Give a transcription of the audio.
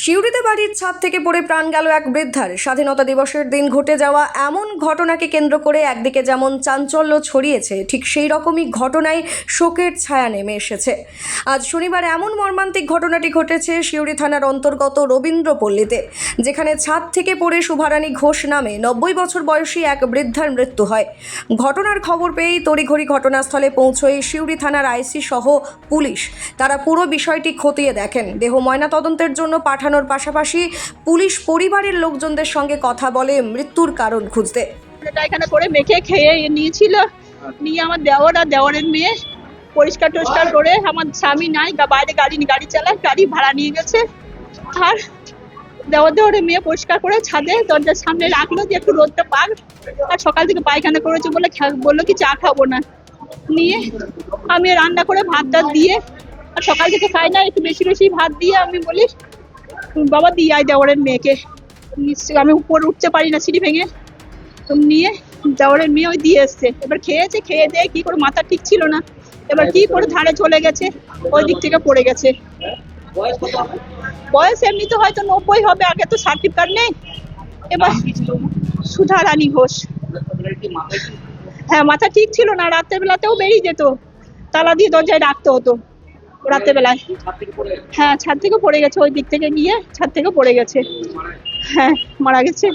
সিউড়িতে বাড়ির ছাদ থেকে পড়ে প্রাণ গেল এক বৃদ্ধার। স্বাধীনতা দিবসের দিন ঘটে যাওয়া এমন ঘটনাকে কেন্দ্র করে একদিকে যেমন চাঞ্চল্য ছড়িয়েছে, ঠিক সেই রকমই ঘটনায় শোকের ছায়া নেমে এসেছে। আজ শনিবার এমন মর্মান্তিক ঘটনাটি ঘটেছে সিউড়ি থানার অন্তর্গত রবীন্দ্রপল্লীতে, যেখানে ছাদ থেকে পড়ে শুভারানী ঘোষ নামে 90 বছর বয়সী এক বৃদ্ধার মৃত্যু হয়। ঘটনার খবর পেয়েই তড়িঘড়ি ঘটনাস্থলে পৌঁছয় সিউড়ি থানার আইসি সহ পুলিশ। তারা পুরো বিষয়টি খতিয়ে দেখেন। দেহ ময়নাতদন্তের জন্য পাঠানোর পাশাপাশি পুলিশ পরিবারের লোকজনদের সঙ্গে কথা বলে মৃত্যুর কারণ খুঁজতে। এটা এখানে করে মেখে খেয়ে নিয়েছিল, নিয়ে আমার দেওর আর দেওরের মেয়ে পরিষ্কার টরিষ্কার করে, আমার স্বামী নাই, বাইরে গাড়ি চালায়, গাড়ি ভাড়া নিয়ে গেছে। আর দেওরের মেয়ে পরিষ্কার করে ছাদে দরজার সামনে রাখলো যে একটু রোদটা পাক। আর সকাল থেকে পায়খানা করেছে বলে বললো কি চা খাবো না, নিয়ে আমি রান্না করে ভাত টাত দিয়ে, আর সকাল থেকে খাই না, একটু বেশি বেশি ভাত দিয়ে আমি বলি বাবা দিয়ে আয় দেওরের মেয়েকে। আমি উপরে উঠতে পারি না সিঁড়ি ভেঙে, নিয়ে দেওরের মেয়ে ওই দিয়ে এসছে। এবার খেয়েছে, খেয়ে দিয়ে কি করে মাথা ঠিক ছিল না, এবার কি করে ধারে চলে গেছে, ওই দিক থেকে পড়ে গেছে। বয়স এমনিতে হয়তো 90 হবে, আগে তো সার্টিফিকেট নেই। এবার সুধারানী ঘোষ। হ্যাঁ, মাথা ঠিক ছিল না, রাতের বেলাতেও বেরিয়ে যেত, তালা দিয়ে দরজায় রাখতে হতো রাতের বেলায়। হ্যাঁ, ছাদ থেকে পড়ে গেছে, ওই দিক থেকে গিয়ে ছাদ থেকে পড়ে গেছে। হ্যাঁ, মারা গেছে।